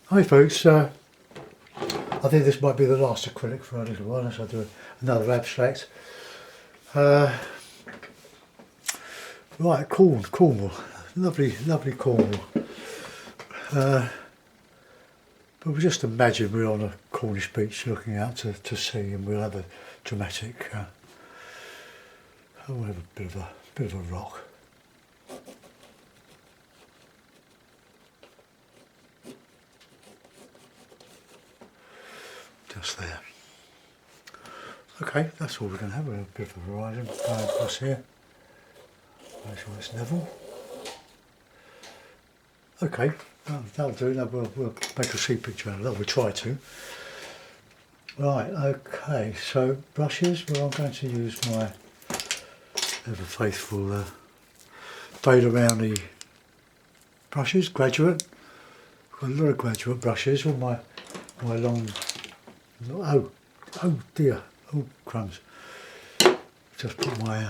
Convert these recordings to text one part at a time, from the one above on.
Hi folks, I think this might be the last acrylic for a little while, as I do another abstract. Right, Cornwall, lovely Cornwall. But we just imagine we're on a Cornish beach looking out to sea, and we'll have a dramatic, we'll have a bit of a rock. Just there. Okay, that's all we're going to have. We'll have a bit of a horizon going across here. Make sure it's level. Okay, that'll do. Now we'll make a sea picture out of that. We'll try to. Right, okay, so brushes. Well, I'm going to use my ever faithful Dale around the brushes, graduate. Got a lot of graduate brushes. All my long. Oh dear. Oh crumbs. Just put my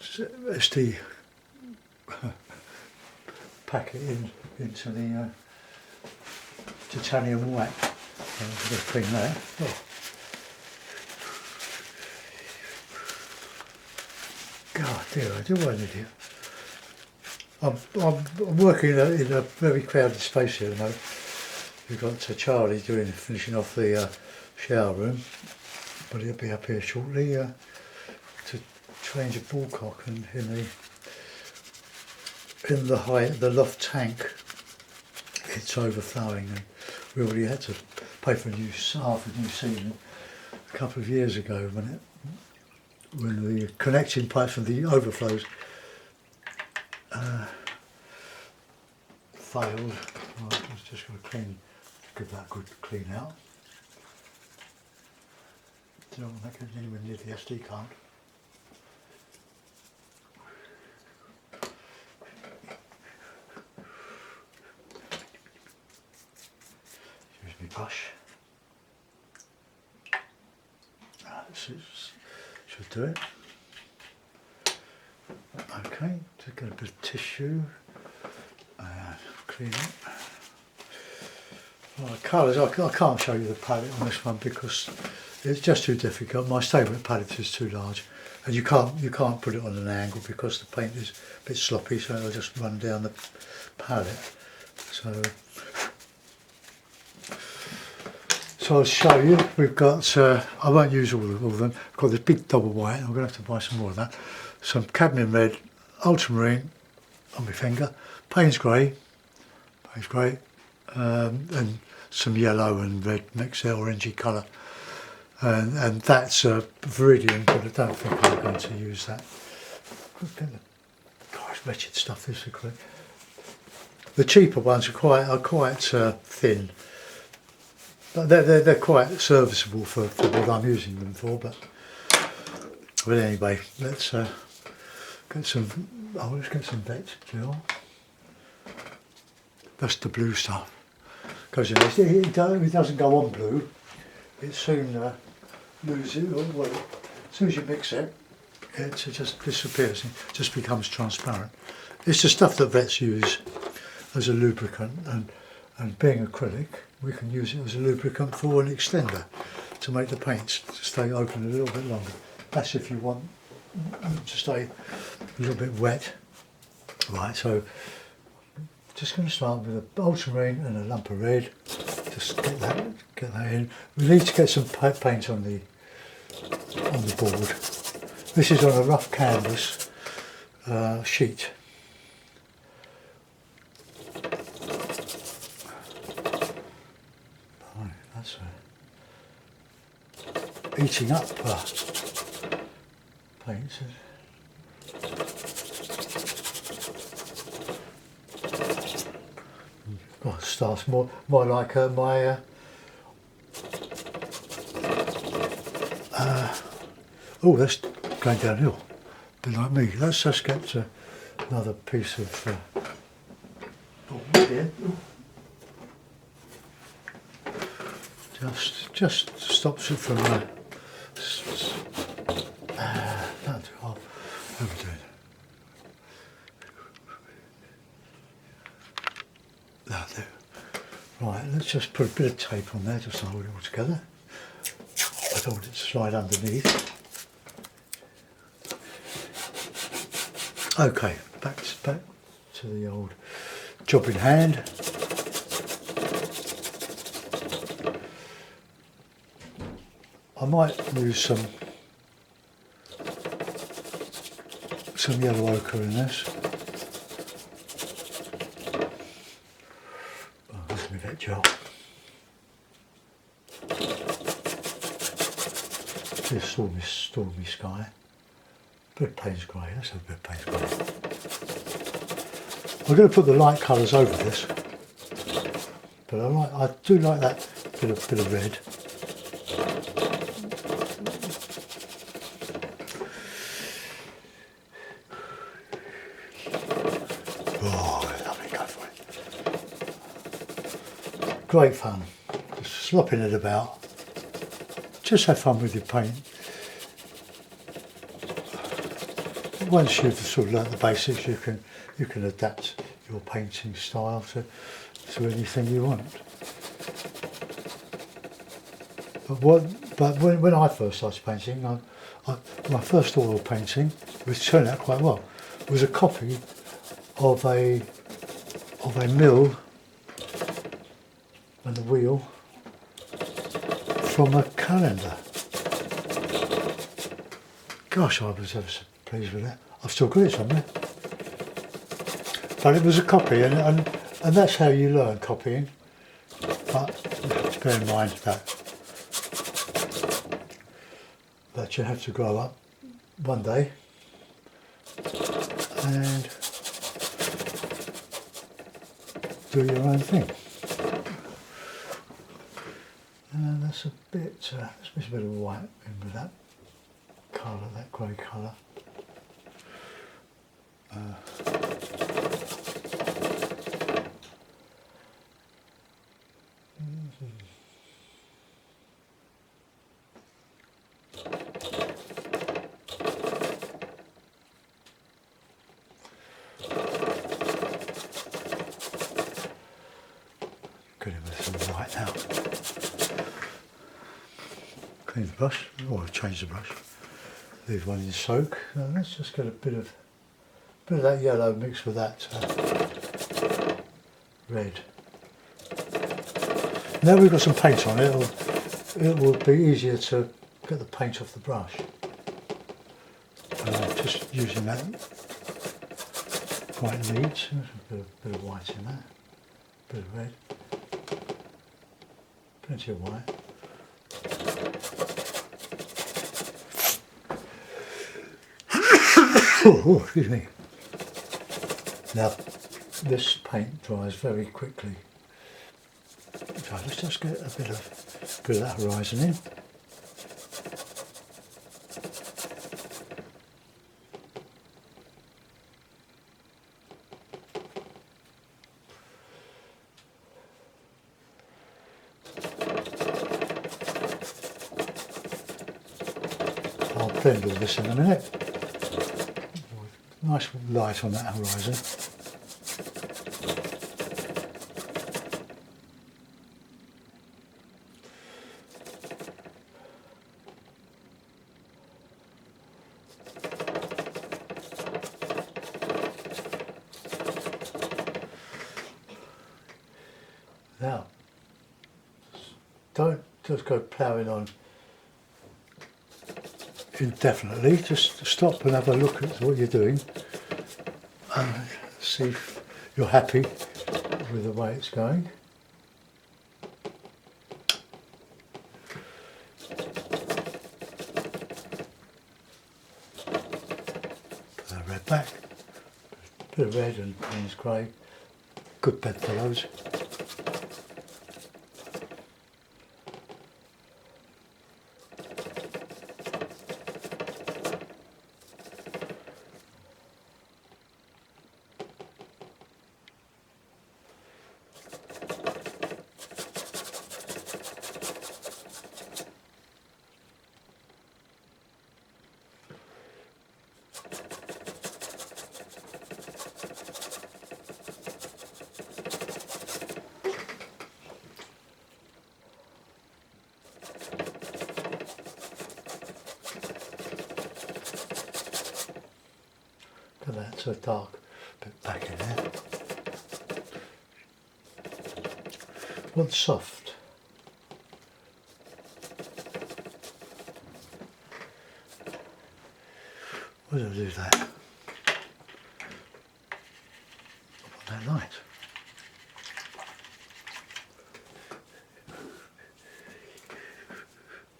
SD packet into the titanium white. I'm going to clean that. Oh. God dear, I do want an idiot. I'm working in a very crowded space here at the moment. We've got Charlie finishing off the shower room, but he'll be up here shortly to change a ball cock and in the loft tank it's overflowing, and we already had to pay for half a new ceiling a couple of years ago when the connecting pipes from the overflows failed. Right, I was just going to give that a good clean out. Don't want to get anywhere near the SD card. Use my brush. This should do it. Okay, just get a bit of tissue and clean it. Right, colours, I can't show you the palette on this one because it's just too difficult. My statement palette is too large, and you can't put it on an angle because the paint is a bit sloppy, so it'll just run down the palette. So I'll show you. We've got, I won't use all of them. I've got this big double white. I'm going to have to buy some more of that. Some cadmium red, ultramarine on my finger, Payne's grey, and some yellow and red mixed orangey colour, and that's Viridian, but I don't think I'm going to use that. Gosh, wretched stuff this acrylic. The cheaper ones are quite thin, but they're quite serviceable for what I'm using them for. But anyway, let's get some. Let's get some vet gel. That's the blue stuff. Goes in this. It doesn't go on blue. It soon loses. Well, as soon as you mix it, it just disappears. It just becomes transparent. It's the stuff that vets use as a lubricant, and being acrylic, we can use it as a lubricant for an extender to make the paints stay open a little bit longer. That's if you want them to stay a little bit wet. Right, so just going to start with an ultramarine and a lump of red. Just get that in. We need to get some paint on the board. This is on a rough canvas sheet. Right, that's eating up paint. Oh, it starts more like my oh, that's going downhill. A bit like me. Let's just get another piece of board here. Just stops it from that'll do. I'll overdo it. That'll do. Right, let's just put a bit of tape on there just to hold it all together. I don't want it to slide underneath. Okay, back to the old job in hand. I might use some yellow ochre in this. Oh, this is that gel. This stormy sky. Bit of Payne's grey. Let's have a bit of Payne's grey. I'm going to put the light colours over this, but I do like that bit of red. Oh, lovely, go for it. Great fun. Just slopping it about. Just have fun with your paint. Once you've sort of learnt the basics, you can adapt your painting style to anything you want. But when I first started painting, my first oil painting, which turned out quite well, was a copy of a mill and the wheel from a calendar. Gosh, I was ever so pleased with that. I've still got it somewhere. But it was a copy, and that's how you learn copying. But you have to bear in mind that you have to grow up one day and do your own thing. And that's a bit, let's mix a bit of white in with that colour, that grey colour. Good with some white now. Clean the brush, or change the brush. Leave one in soak. Now let's just get a bit of that yellow mixed with that red. Now we've got some paint on it, it will be easier to get the paint off the brush. Just using that quite neat. A bit of white in there, a bit of red, plenty of white. Oh, excuse me. Now, this paint dries very quickly. So let's just get a bit of that horizon in. I'll blend all this in a minute. Nice light on that horizon. Now, don't just go ploughing on indefinitely, just stop and have a look at what you're doing and see if you're happy with the way it's going. Put that red back, a bit of red and Payne's grey, good bedfellows. got a dark bit back in there. Want soft. Why did I do that? I want that light.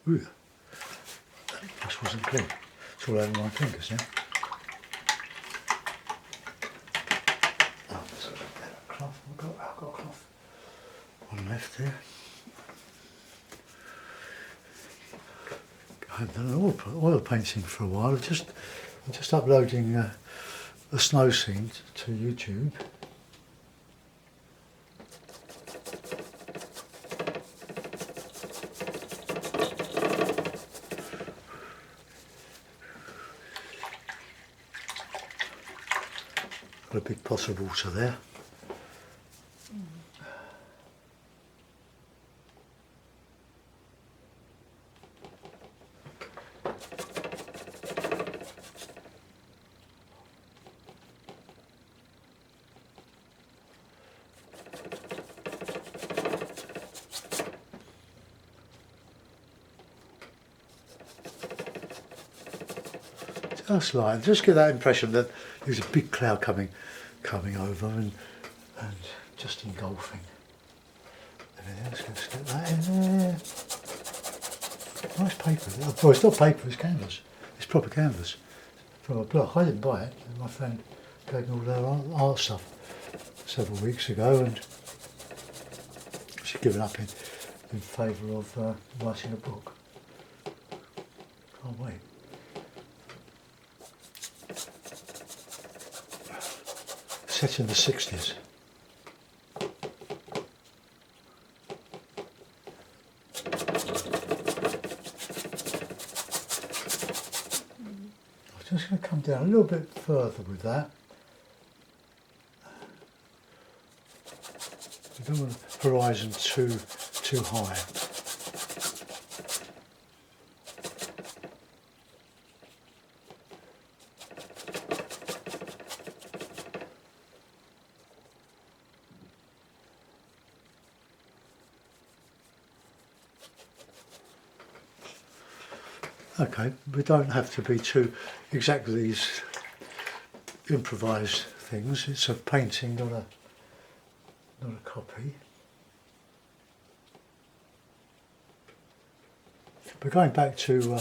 Ooh, that brush wasn't clean. It's all over my fingers now. Oh, there's a cloth. I've got a cloth. One left there. I haven't done an oil painting for a while. I'm just uploading a snow scene to YouTube. Got a big pot of water there. Just get that impression that there's a big cloud coming over and just engulfing everything. Let's get that in there. Nice paper. Well, it's not paper, it's canvas. It's proper canvas from a block. I didn't buy it. My friend gave me all their art stuff several weeks ago, and she's given up in favour of writing a book. Can't wait. Set in the 60s. I'm just going to come down a little bit further with that. I don't want the horizon too high. Okay, we don't have to be too exactly these improvised things. It's a painting, not a copy. But going back to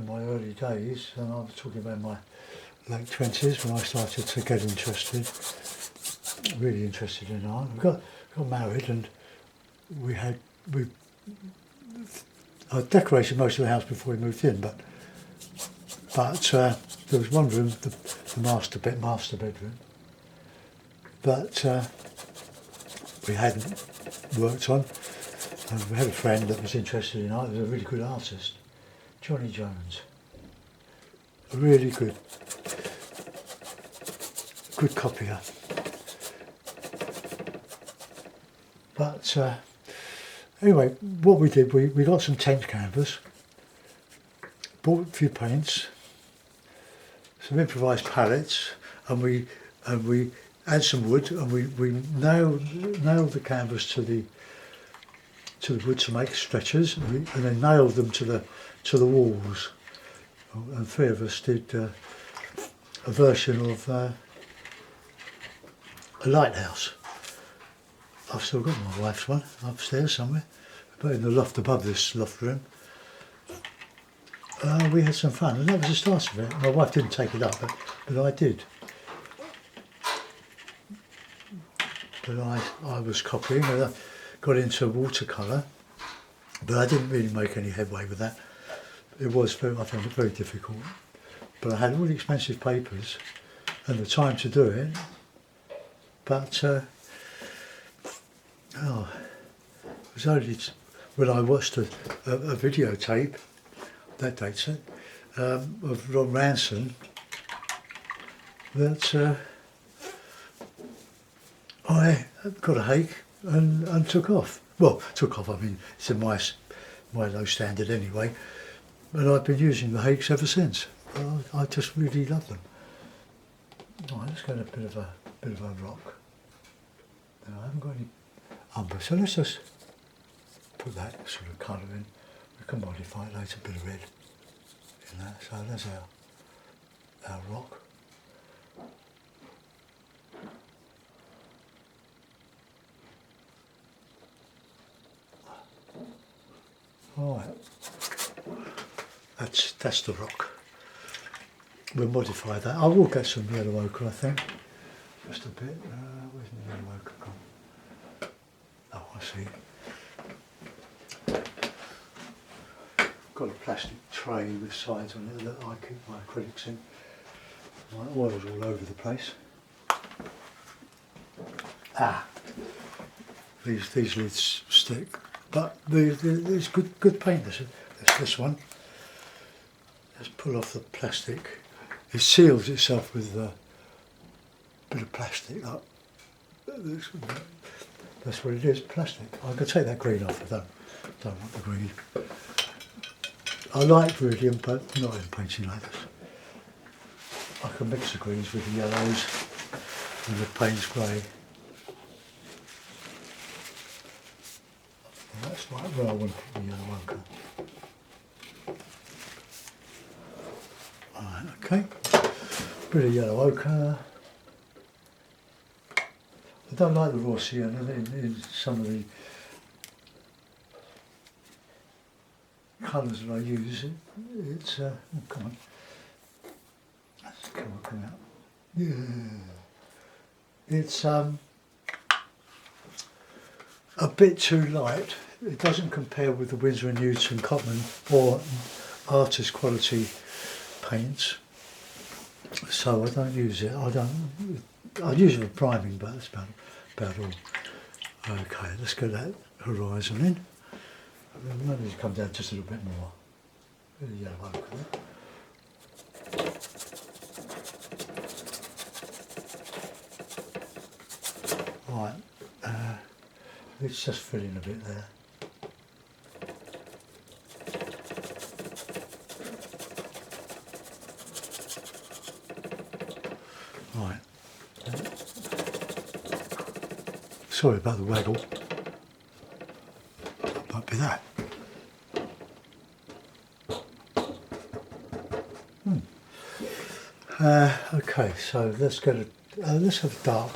my early days, and I was talking about my late 20s when I started to get interested, really interested in art. We got married, and I decorated most of the house before we moved in, but there was one room, the master bedroom, that we hadn't worked on. And we had a friend that was interested in art. He was a really good artist, Johnny Jones. A really good copier. But anyway, what we did, we got some tent canvas, bought a few paints, some improvised palettes, and we had some wood, and we nailed the canvas to the wood to make stretchers, and then nailed them to the walls. And three of us did a version of a lighthouse. I've still got my wife's one upstairs somewhere, but in the loft above this loft room. We had some fun, and that was the start of it. My wife didn't take it up, but I did. But I was copying, and I got into watercolour, but I didn't really make any headway with that. It was I found it very difficult. But I had all the expensive papers and the time to do it. But it was only when I watched a videotape, that dates it, of Ron Ranson, that I got a hake and took off. Well, took off, I mean, it's a my low standard anyway, but I've been using the hakes ever since. I just really love them. Right, let's get a bit of a rock. Now, I haven't got any umber, so let's just put that sort of colour in. We can modify it later, a bit of red in that. So there's our rock. Alright, that's the rock. We'll modify that. I will get some yellow ochre, I think. Just a bit. Where's my yellow ochre gone? Oh, I see. Got a plastic tray with sides on it that I keep my acrylics in. My oil's all over the place. These lids stick, but there's good paint. This one. Let's pull off the plastic. It seals itself with a bit of plastic. That's what it is, plastic. I could take that green off. I don't want the green. I like Viridian, but not in painting like this. I can mix the greens with the yellows and the Payne's grey. That's right where I want to put the yellow ochre. Alright, okay. Bit of yellow ochre. I don't like the raw sienna in some of the colours that I use. It's oh, come on. Let's come out. Yeah. It's a bit too light. It doesn't compare with the Winsor & Newton Cotman or artist quality paints. So I don't use it. I use it for priming, but that's about all. Okay, let's get that horizon in. Maybe it come down just a little bit more. A bit of yellow ochre there. Right, it's just filling a bit there. Right. Sorry about the waggle. Might be that. Okay, so let's get let's have a dark,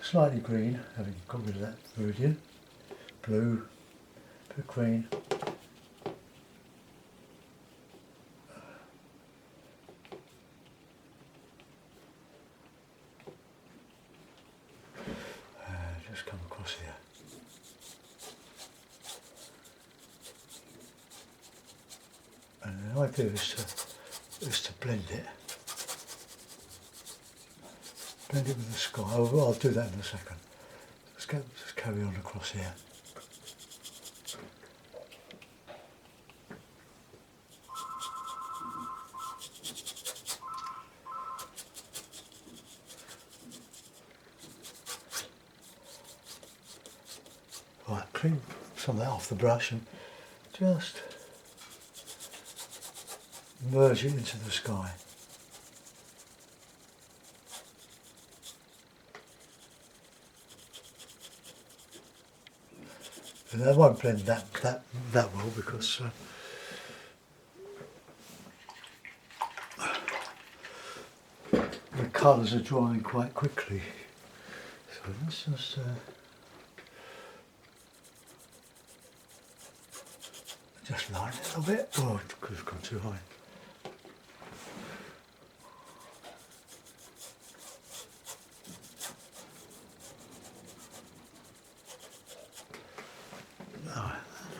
slightly green, having got rid of that Viridian, blue, bit of green. Just come across here. And the idea is to blend it. Blend it with the sky. I'll do that in a second. Let's carry on across here. Right, clean some of that off the brush and just merge it into the sky. And I won't blend that well because the colours are drying quite quickly. So let's just line it a little bit. Oh, it could have gone too high.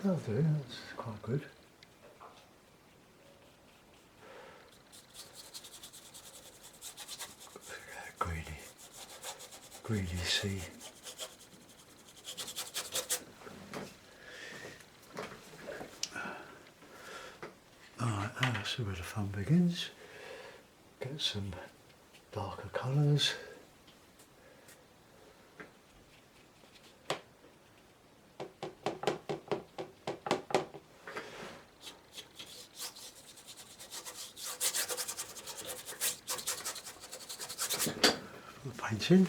That'll do, that's quite good. Greeny sea. Alright, that's where the fun begins. Get some darker colours. painting.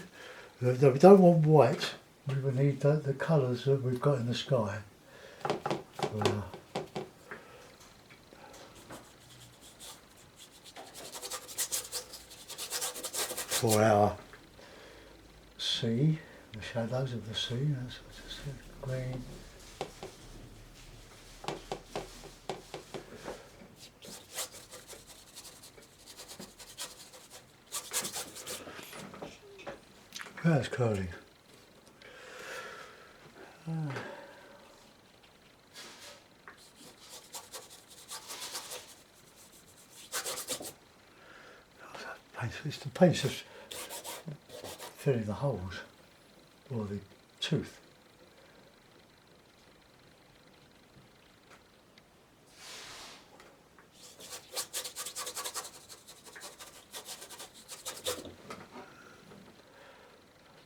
We don't want white, we will need the colours that we've got in the sky. For our sea, the shadows of the sea, that's just green. That's curling. It's the paint's just filling the holes, or the tooth.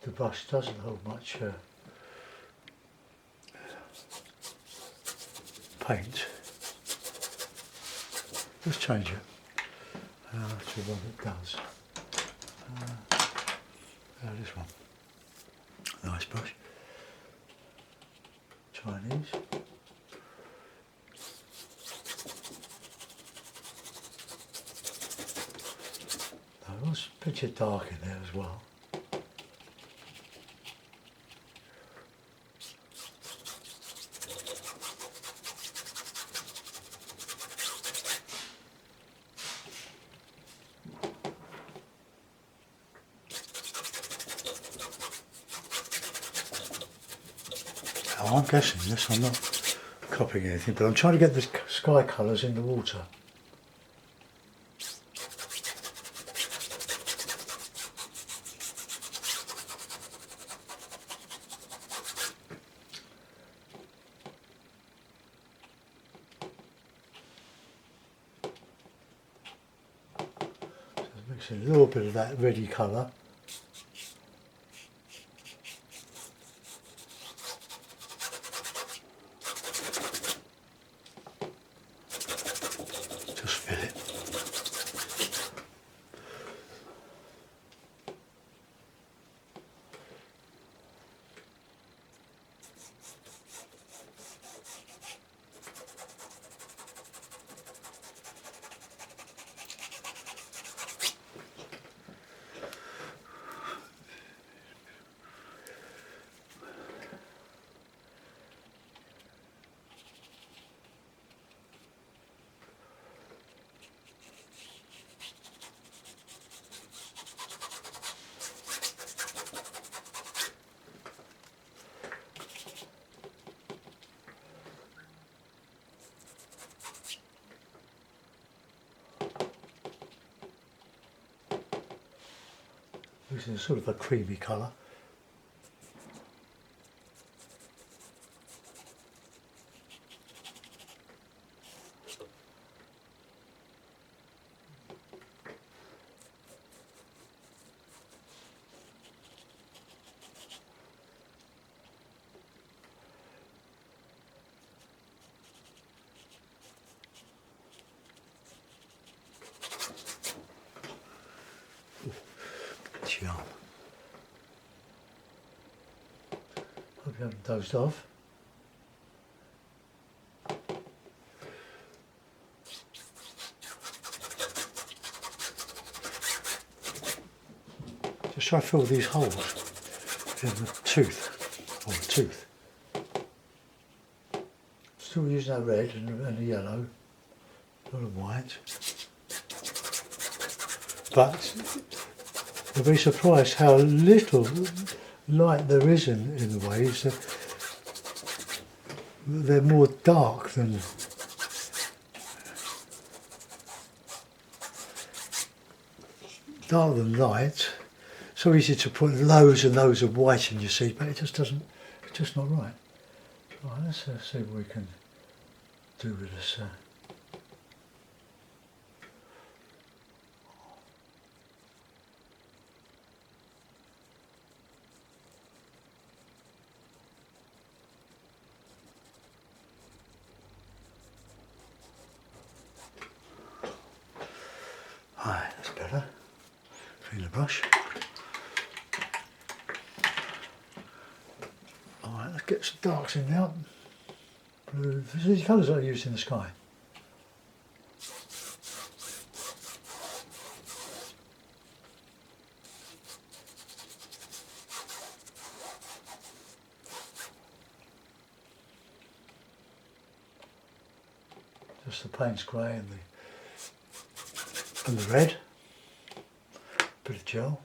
The brush doesn't hold much paint. Let's change it to what it does. This one. Nice brush. Chinese. It was a picture dark in there as well. I'm guessing this, I'm not copying anything, but I'm trying to get the sky colours in the water. So it makes a little bit of that reddy colour. This is sort of a creamy colour. Charm. Hope you haven't dozed off. Just try to fill these holes in the tooth, or the tooth. Still using that red and the yellow, not the white. But you'll be surprised how little light there is in the waves. They're more dark than light. So easy to put loads and loads of white in your sea, but it just doesn't. It's just not right. Right, let's see what we can do with this. Alright, that's better. Clean the brush. Alright, let's get some darks in now. Blue, these are colours I used in the sky. Just the Payne's grey and the red. Bit of gel.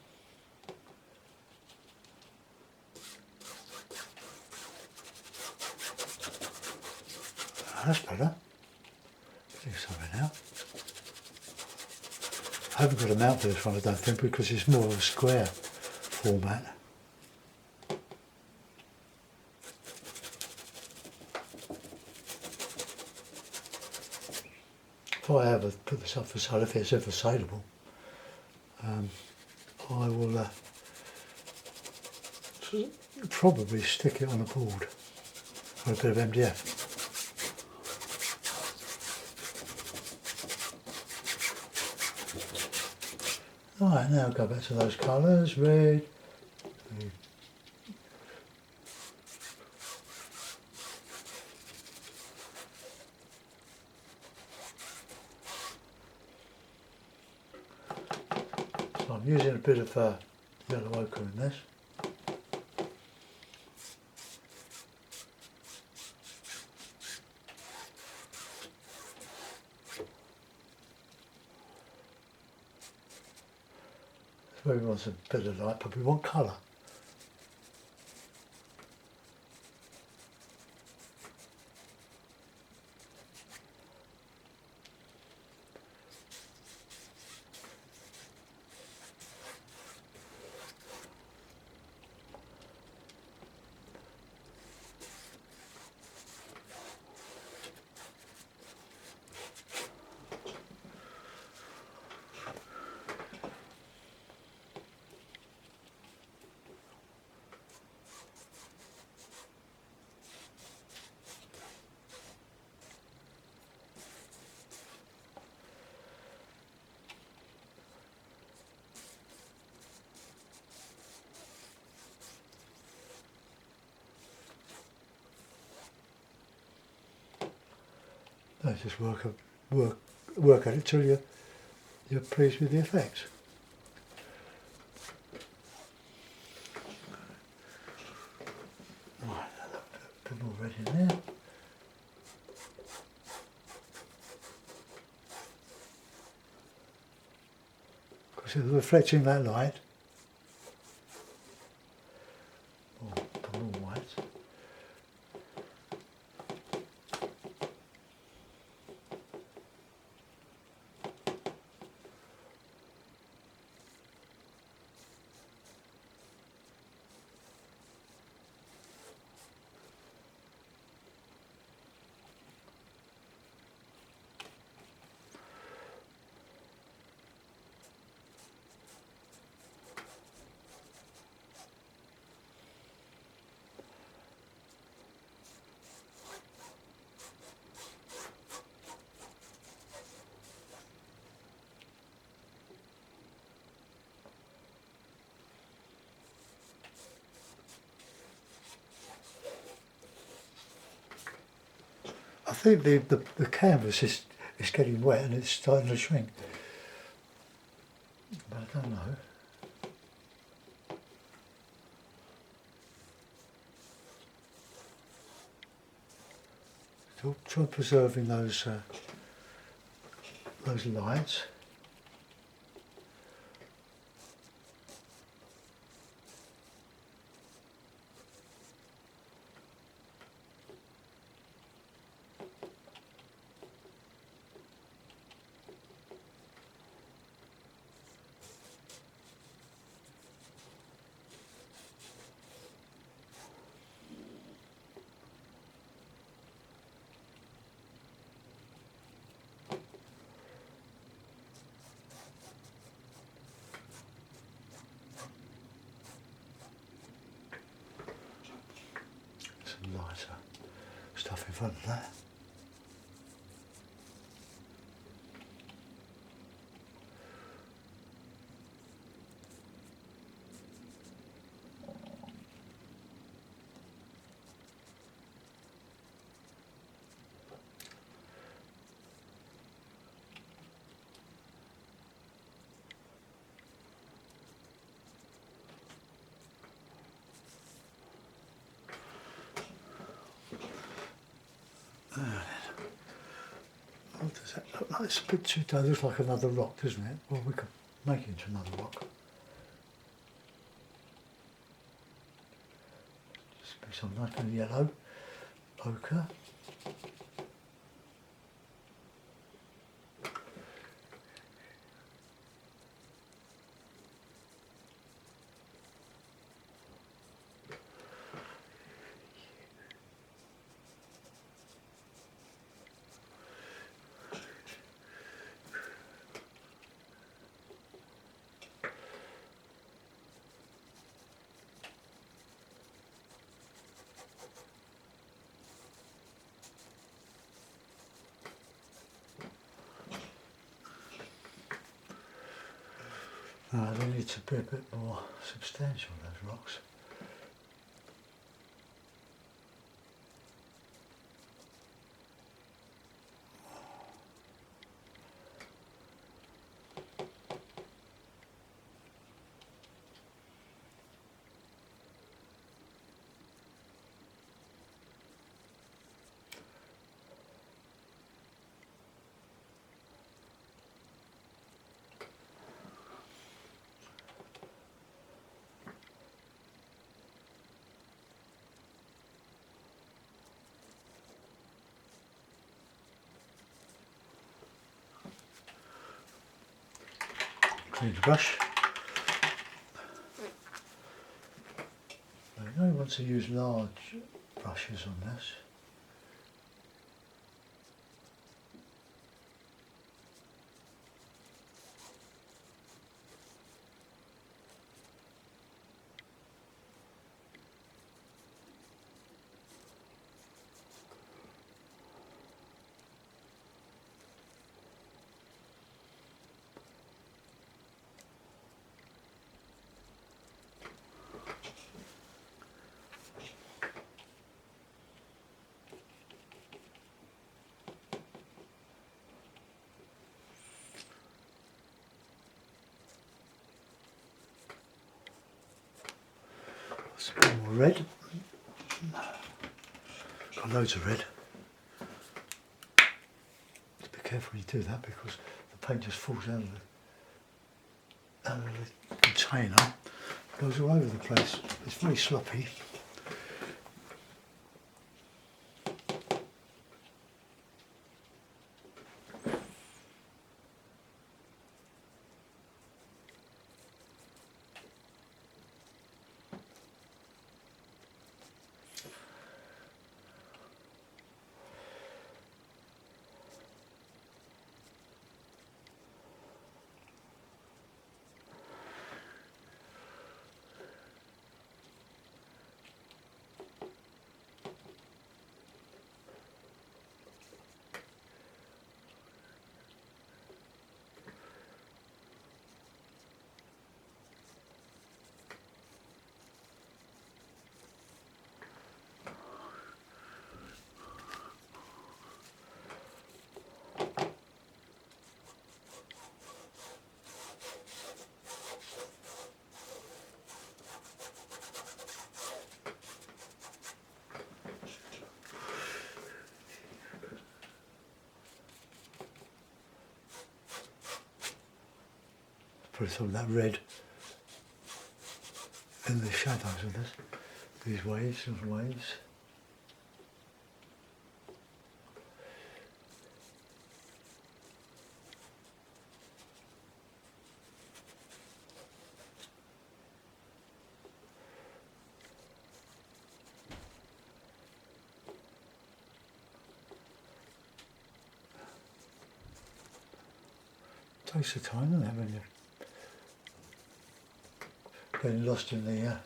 That's better. Do something now. I haven't got a mount for this one, I don't think, because it's more of a square format. If I ever put this up for sale, if it's ever saleable, I will probably stick it on a board with a bit of MDF. Alright, now go back to those colours, red, so I'm using a bit of yellow ochre in this. We want a bit of light, but we want colour. No, just work at it till you're pleased with the effects. Right, a bit more red in there. Because it's reflecting that light. More white. I think the canvas is getting wet and it's starting to shrink. But I don't know. So try preserving those lights. Some lighter stuff in front of that. What does that look like? It's a bit too dark. It looks like another rock, doesn't it? Well, we could make it into another rock. Just be some nice little yellow ochre. They need to be a bit more substantial, those rocks. Clean the brush. You only want to use large brushes on this. Some more red. Got loads of red. Just be careful when you do that because the paint just falls out of the container. Goes all over the place. It's very sloppy. Put some of that red in the shadows of this. These waves and waves. Takes the time, doesn't it, when you're getting lost in the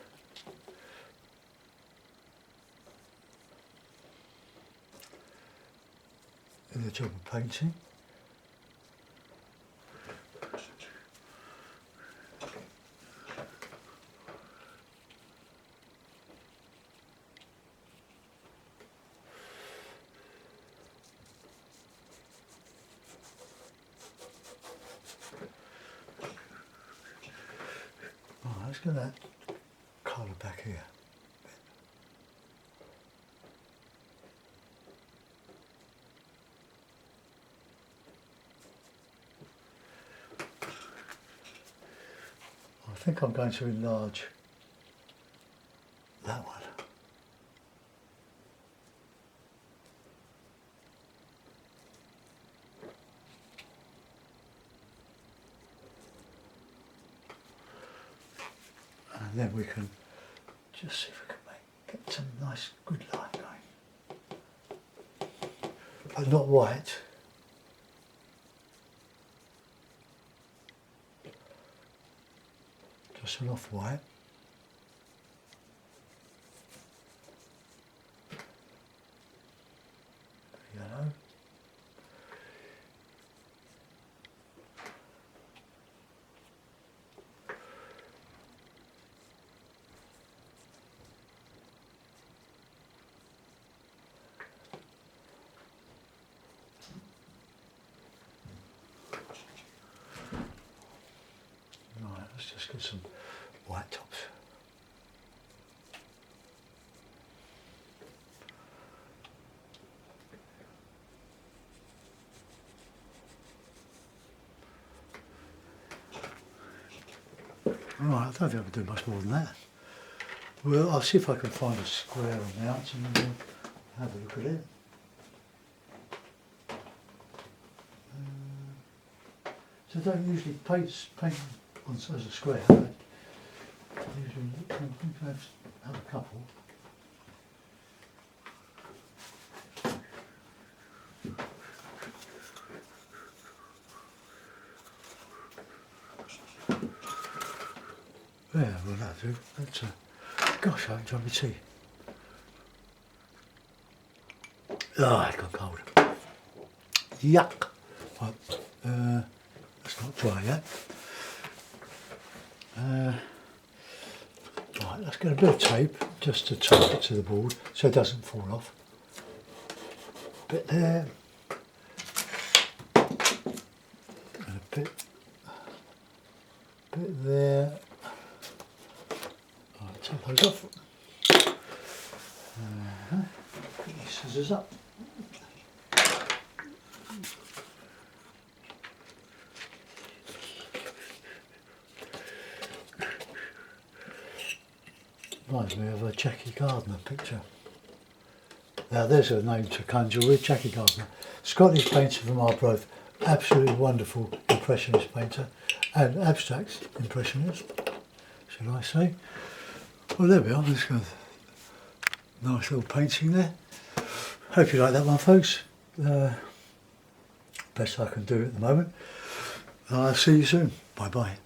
job of painting. Let's get that colour back here. think I'm going to enlarge that one. And then we can just see if we can get some nice good line going. But not white. Just an off-white. Yellow. Right, let's just get some white tops. Right, I don't think I can do much more than that. Well, I'll see if I can find a square amount and then we'll have a look at it. So I don't usually paint on as a square. I usually have a couple. Yeah, well that'll do. That's gosh, I haven't drunk my tea. Oh, it got cold. Yuck. Right, it's not dry yet. Right, let's get a bit of tape just to tape it to the board so it doesn't fall off. Bit there. And a bit there. Right, take those off. Put these scissors up. Reminds me of a Jackie Gardner picture. Now there's a name to conjure with, Jackie Gardner. Scottish painter from Arbroath, absolutely wonderful impressionist painter and abstract impressionist, should I say. Well there we are, let's go. Nice little painting there. Hope you like that one folks. Best I can do at the moment. I'll see you soon. Bye bye.